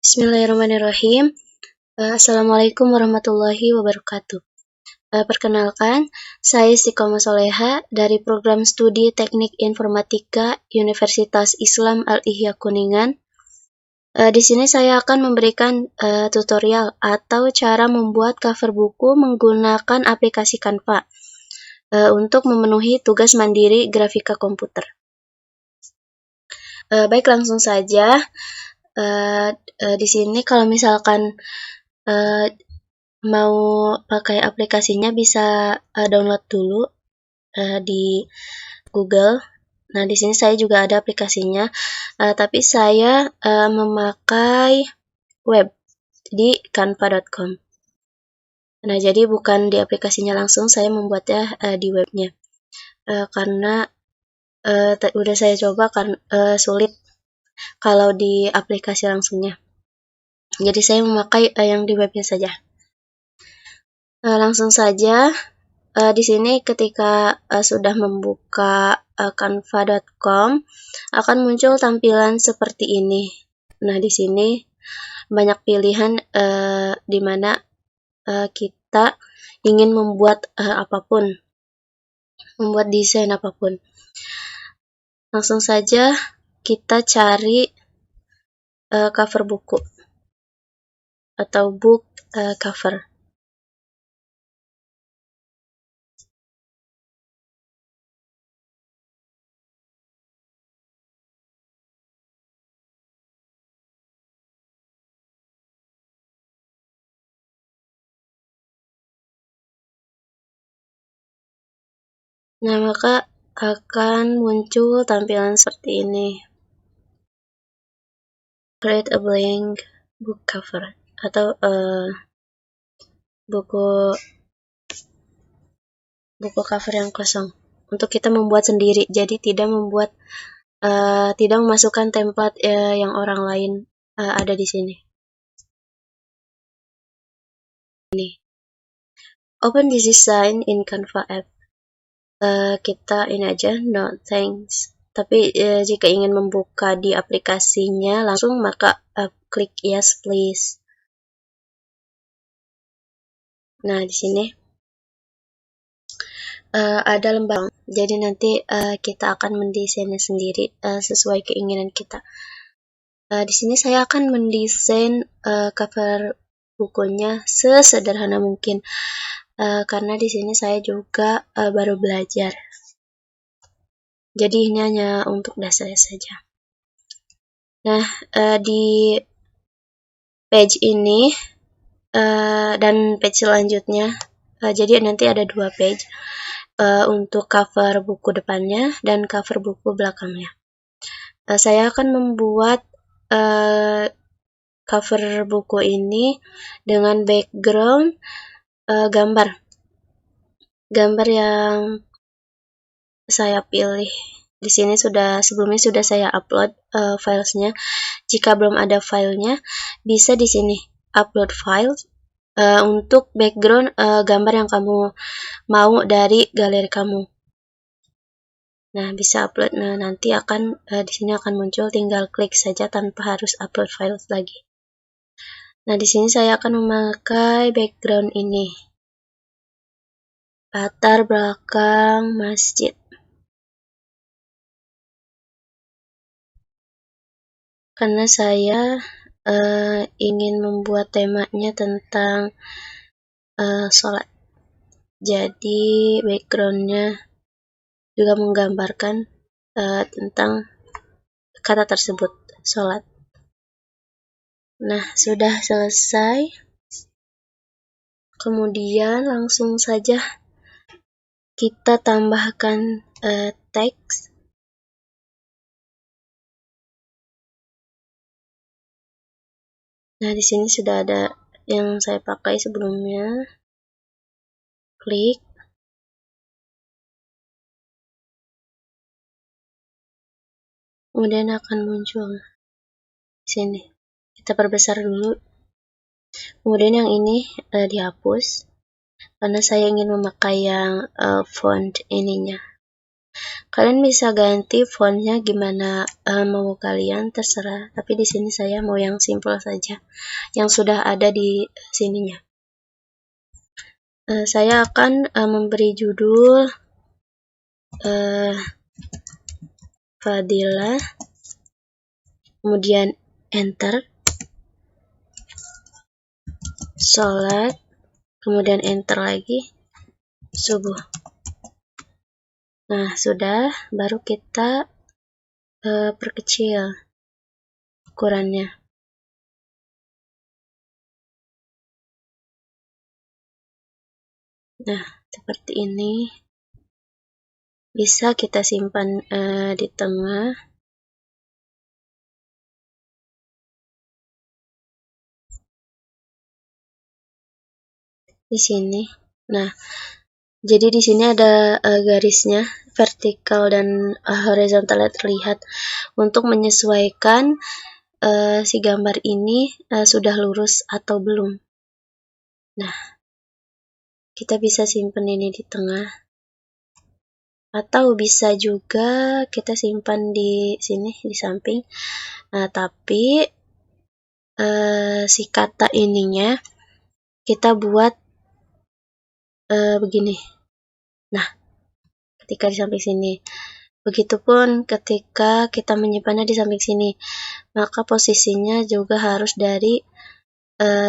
Bismillahirrahmanirrahim. Assalamualaikum warahmatullahi wabarakatuh. Perkenalkan, saya Istiqomah Soleha dari Program Studi Teknik Informatika Universitas Islam Al-Ihya Kuningan. Di sini saya akan memberikan tutorial atau cara membuat cover buku menggunakan aplikasi Canva untuk memenuhi tugas mandiri grafika komputer. Baik, langsung saja. Di sini kalau misalkan mau pakai aplikasinya bisa download dulu di Google. Nah, di sini saya juga ada aplikasinya, tapi saya memakai web di canva.com. Nah, jadi bukan di aplikasinya langsung, saya membuatnya di webnya. Karena udah saya coba kan sulit kalau di aplikasi langsungnya. Jadi saya memakai yang di webnya saja. Langsung saja, di sini ketika sudah membuka canva.com akan muncul tampilan seperti ini. Nah, di sini banyak pilihan di mana kita ingin membuat apapun, membuat desain apapun. Langsung saja kita cari cover buku atau book cover. Nah, maka akan muncul tampilan seperti ini. Create a blank book cover atau buku cover yang kosong untuk kita membuat sendiri. Jadi tidak memasukkan template yang orang lain ada di sini. Ini. Open this design in Canva app. Kita ini aja, no thanks. Tapi jika ingin membuka di aplikasinya langsung, maka klik yes please. Nah, di sini ada lembar. Jadi nanti kita akan mendesainnya sendiri sesuai keinginan kita. Di sini saya akan mendesain cover bukunya sesederhana mungkin. Karena di sini saya juga baru belajar. Jadi ini hanya untuk dasar saja. Nah, di page ini dan page selanjutnya, jadi nanti ada 2 page untuk cover buku depannya dan cover buku belakangnya. Saya akan membuat cover buku ini dengan background gambar yang saya pilih. Di sini sebelumnya sudah saya upload filesnya. Jika belum ada filenya, bisa di sini upload file untuk background gambar yang kamu mau dari galeri kamu. Nah, bisa upload. Nah, nanti akan di sini akan muncul, tinggal klik saja tanpa harus upload file lagi. Nah, di sini saya akan memakai background ini. Latar belakang masjid. Karena saya ingin membuat temanya tentang sholat. Jadi backgroundnya juga menggambarkan tentang kata tersebut, sholat. Nah, sudah selesai. Kemudian langsung saja kita tambahkan teks. Nah, di sini sudah ada yang saya pakai sebelumnya. Klik. Kemudian akan muncul di sini. Kita perbesar dulu. Kemudian yang ini dihapus karena saya ingin memakai yang font ininya. Kalian bisa ganti fontnya gimana mau kalian, terserah. Tapi di sini saya mau yang simple saja, yang sudah ada di sininya. Saya akan memberi judul Fadilah, kemudian enter, sholat, kemudian enter lagi, subuh. Nah, sudah, baru kita perkecil ukurannya. Nah, seperti ini. Bisa kita simpan di tengah. Di sini. Nah, jadi di sini ada garisnya, vertikal dan horizontal terlihat untuk menyesuaikan si gambar ini sudah lurus atau belum. Nah, kita bisa simpan ini di tengah, atau bisa juga kita simpan di sini di samping. Nah, tapi si kata ininya kita buat begini. Nah, ketika di samping sini, begitupun ketika kita menyimpannya di samping sini, maka posisinya juga harus dari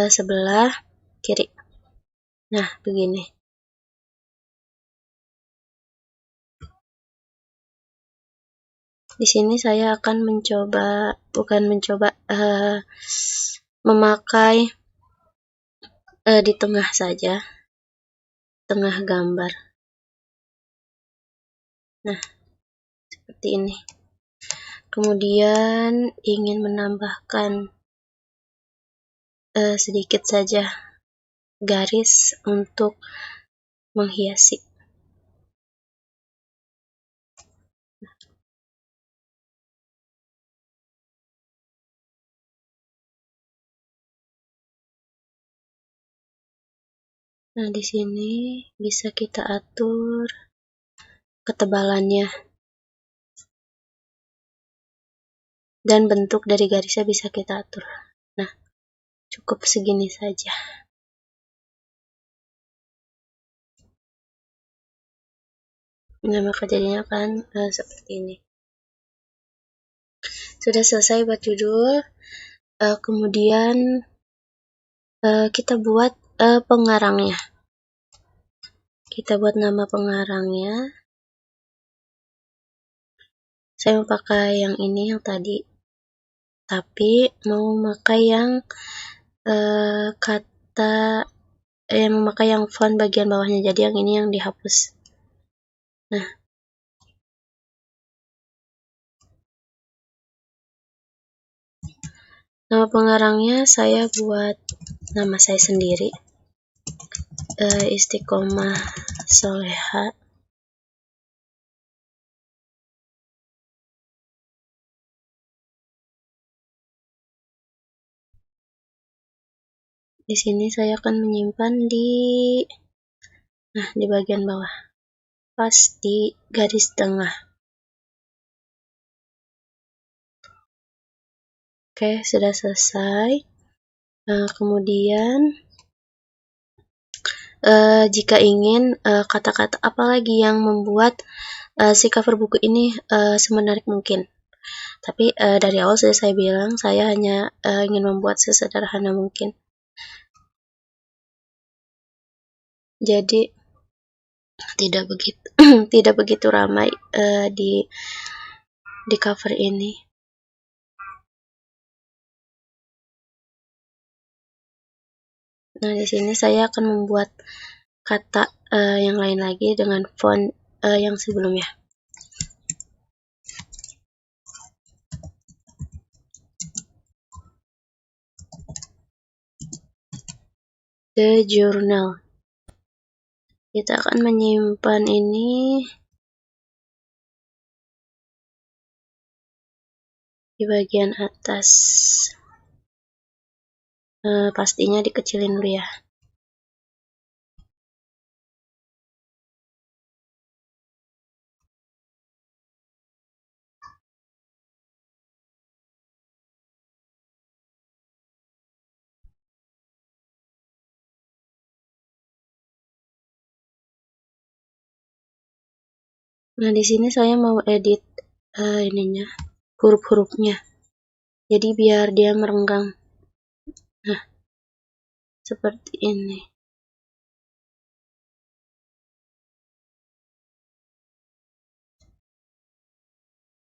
sebelah kiri. Nah, begini. Di sini saya akan memakai di tengah saja, tengah gambar. Nah, seperti ini. Kemudian ingin menambahkan sedikit saja garis untuk menghiasi. Nah, di sini bisa kita atur ketebalannya. Dan bentuk dari garisnya bisa kita atur. Nah, cukup segini saja. Nah, maka jadinya kan seperti ini. Sudah selesai buat judul. Kemudian kita buat pengarangnya. Kita buat nama pengarangnya. Saya mau pakai yang ini, yang tadi. Tapi mau memakai yang memakai yang font bagian bawahnya. Jadi yang ini yang dihapus. Nah, nama pengarangnya saya buat nama saya sendiri, Istiqomah Soleha. Di sini saya akan menyimpan di bagian bawah, pas di garis tengah. Oke, sudah selesai. Kemudian jika ingin kata-kata apa lagi yang membuat si cover buku ini semenarik mungkin. Tapi dari awal sudah saya bilang, saya hanya ingin membuat sesederhana mungkin. Jadi tidak begitu tidak begitu ramai di cover ini. Nah, di sini saya akan membuat kata yang lain lagi dengan font yang sebelumnya. The Journal. Kita akan menyimpan ini di bagian atas. Pastinya dikecilin dulu ya. Nah, di sini saya mau edit ininya, huruf-hurufnya. Jadi biar dia merenggang. Nah, seperti ini.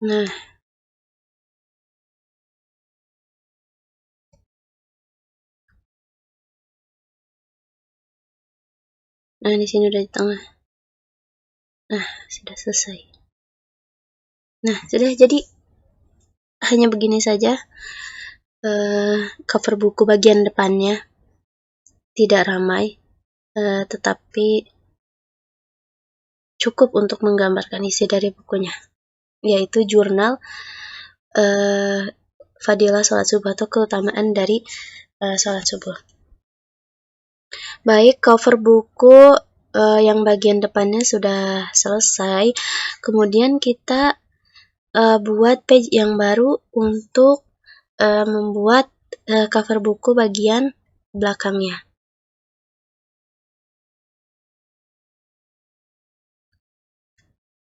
Nah, di sini udah di tengah. Nah, sudah selesai. Nah, sudah jadi hanya begini saja cover buku bagian depannya. Tidak ramai, tetapi cukup untuk menggambarkan isi dari bukunya, yaitu jurnal Fadilah Sholat Subuh atau keutamaan dari sholat subuh. Baik, cover buku yang bagian depannya sudah selesai. Kemudian kita buat page yang baru untuk membuat cover buku bagian belakangnya.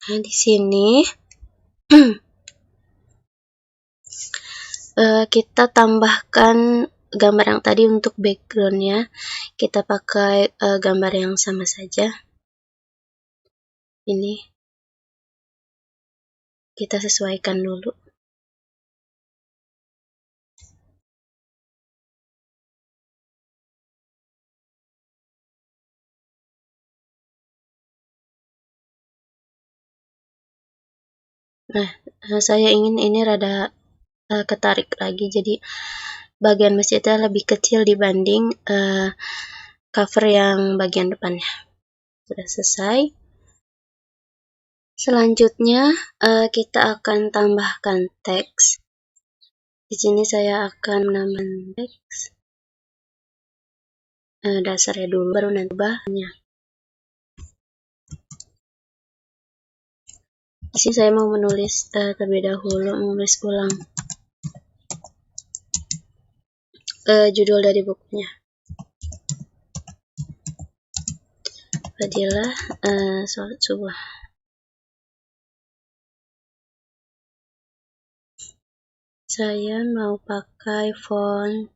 Nah, di sini kita tambahkan gambar yang tadi untuk backgroundnya. Kita pakai gambar yang sama saja. Ini kita sesuaikan dulu. Nah, saya ingin ini rada ketarik lagi, jadi bagian masjidnya lebih kecil dibanding cover yang bagian depannya. Sudah selesai. Selanjutnya kita akan tambahkan teks. Di sini saya akan menambahkan teks dasarnya dulu, baru nanti ubahnya. Di sini saya mau menulis terlebih dahulu, menulis ulang judul dari bukunya. Fadilah sholat subuh. Saya mau pakai font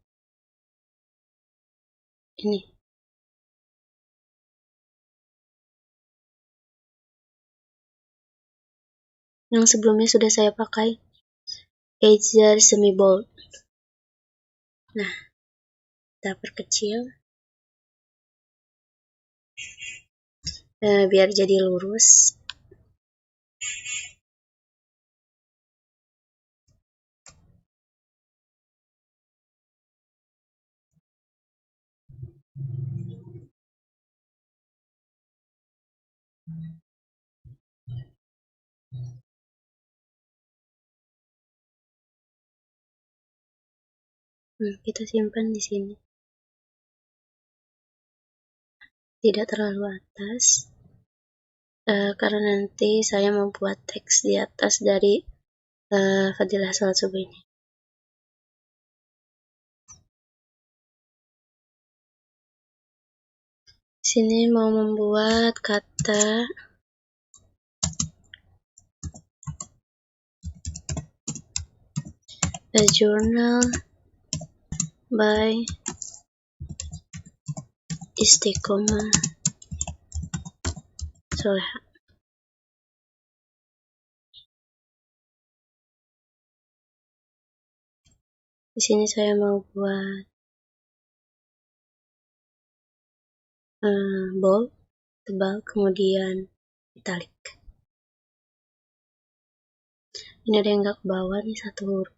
ini. Yang sebelumnya sudah saya pakai, Eizer semi bold. Nah, kita perkecil biar jadi lurus. Kita simpan di sini. Tidak terlalu atas, karena nanti saya membuat teks di atas dari Fadilah Sholat Subuh ini. Sini mau membuat kata a journal by Istiqomah Sholeha. Di sini saya mau buat bold, tebal, kemudian italic. Ini ada yang nggak ke bawah nih, satu huruf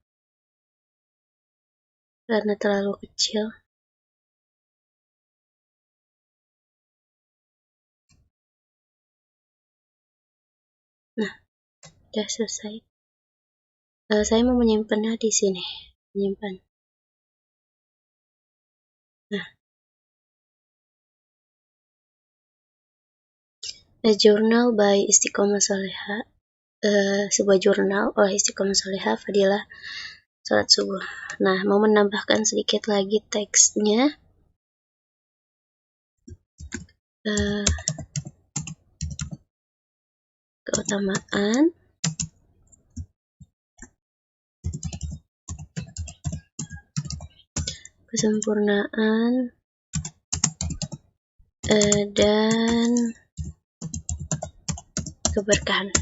karena terlalu kecil. Nah, sudah selesai. Saya mau menyimpannya di sini, menyimpan. Nah, a journal by Istiqomah Sholeha, sebuah jurnal oleh Istiqomah Sholeha Fadilah Sholat Subuh. Nah, mau menambahkan sedikit lagi teksnya. keutamaan, kesempurnaan, dan keberkahan.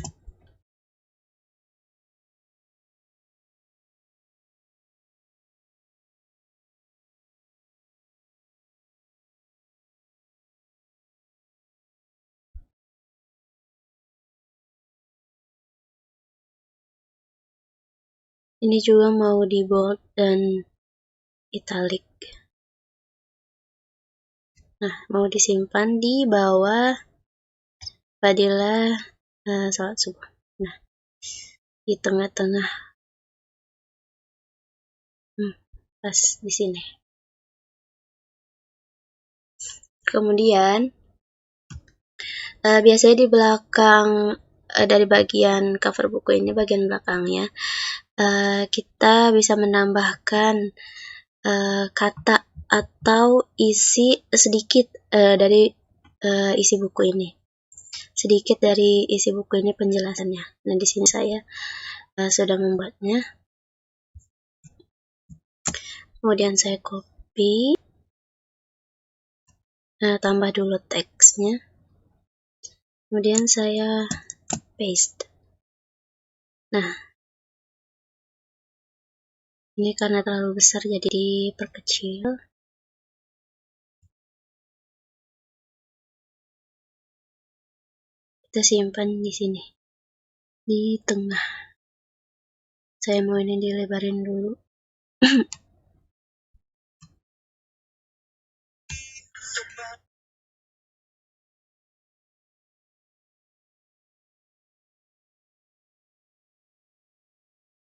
Ini juga mau di bold dan italic. Nah, mau disimpan di bawah fadilah salat subuh. Nah, di tengah-tengah, pas di sini. Kemudian biasanya di belakang dari bagian cover buku ini, bagian belakangnya, kita bisa menambahkan kata atau isi sedikit dari isi buku ini. Sedikit dari isi buku ini penjelasannya. Nah, di sini saya sudah membuatnya. Kemudian saya copy, tambah dulu teksnya. Kemudian saya paste. Nah, ini karena terlalu besar jadi diperkecil. Kita simpan di sini, di tengah. Saya mau ini dilebarin dulu.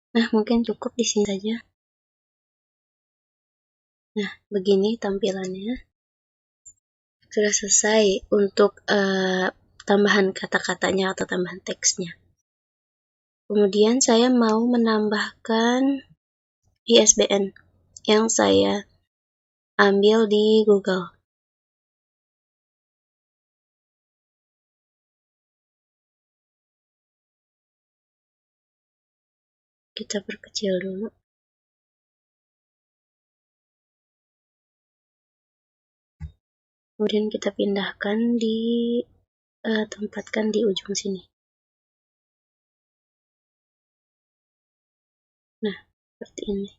Nah, mungkin cukup di sini saja. Nah, begini tampilannya. Sudah selesai untuk tambahan kata-katanya atau tambahan teksnya. Kemudian saya mau menambahkan ISBN yang saya ambil di Google. Kita perkecil dulu. Kemudian kita pindahkan tempatkan di ujung sini. Nah, seperti ini.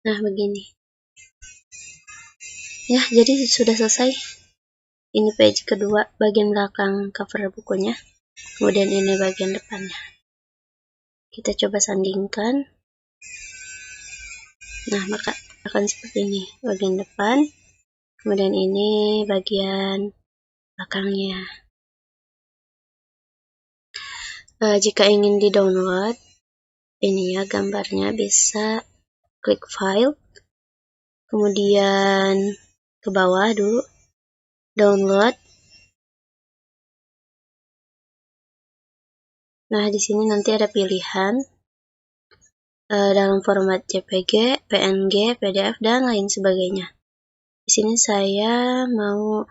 Nah, begini. Ya, jadi sudah selesai. Ini page kedua, bagian belakang cover bukunya. Kemudian ini bagian depannya. Kita coba sandingkan. Nah, maka akan seperti ini. Bagian depan. Kemudian ini bagian belakangnya. Jika ingin di-download, ini ya gambarnya, bisa klik file. Kemudian ke bawah dulu. Download. Nah, di sini nanti ada pilihan dalam format JPG, PNG, PDF, dan lain sebagainya. Di sini saya mau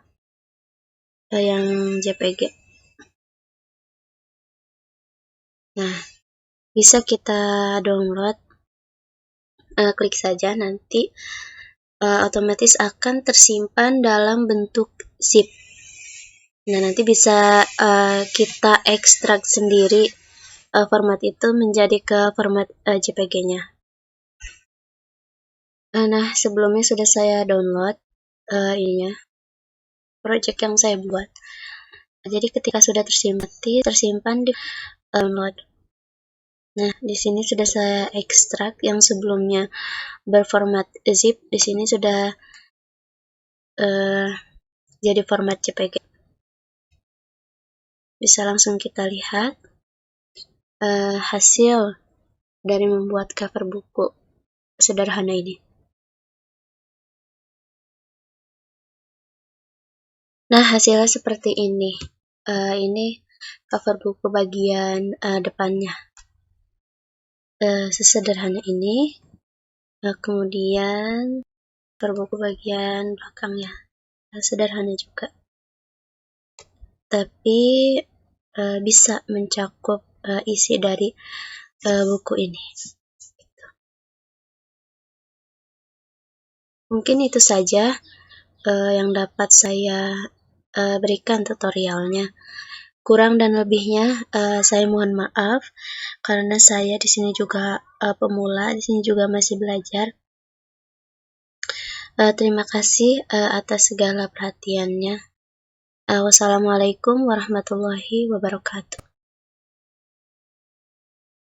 yang JPG. Nah, bisa kita download. Klik saja, nanti otomatis akan tersimpan dalam bentuk zip. Nah, nanti bisa kita ekstrak sendiri format itu menjadi ke format JPG-nya. Nah, sebelumnya sudah saya download ininya, project yang saya buat. Jadi ketika sudah tersimpan di download. Nah, di sini sudah saya ekstrak yang sebelumnya berformat zip, di sini sudah jadi format JPG. Bisa langsung kita lihat hasil dari membuat cover buku sederhana ini. Nah, hasilnya seperti ini. Ini cover buku bagian depannya. Sesederhana ini. Kemudian cover buku bagian belakang ya. Sederhana juga. Tapi bisa mencakup isi dari buku ini. Mungkin itu saja yang dapat saya berikan tutorialnya. Kurang dan lebihnya saya mohon maaf karena saya di sini juga pemula, di sini juga masih belajar. Terima kasih atas segala perhatiannya. Wassalamualaikum warahmatullahi wabarakatuh.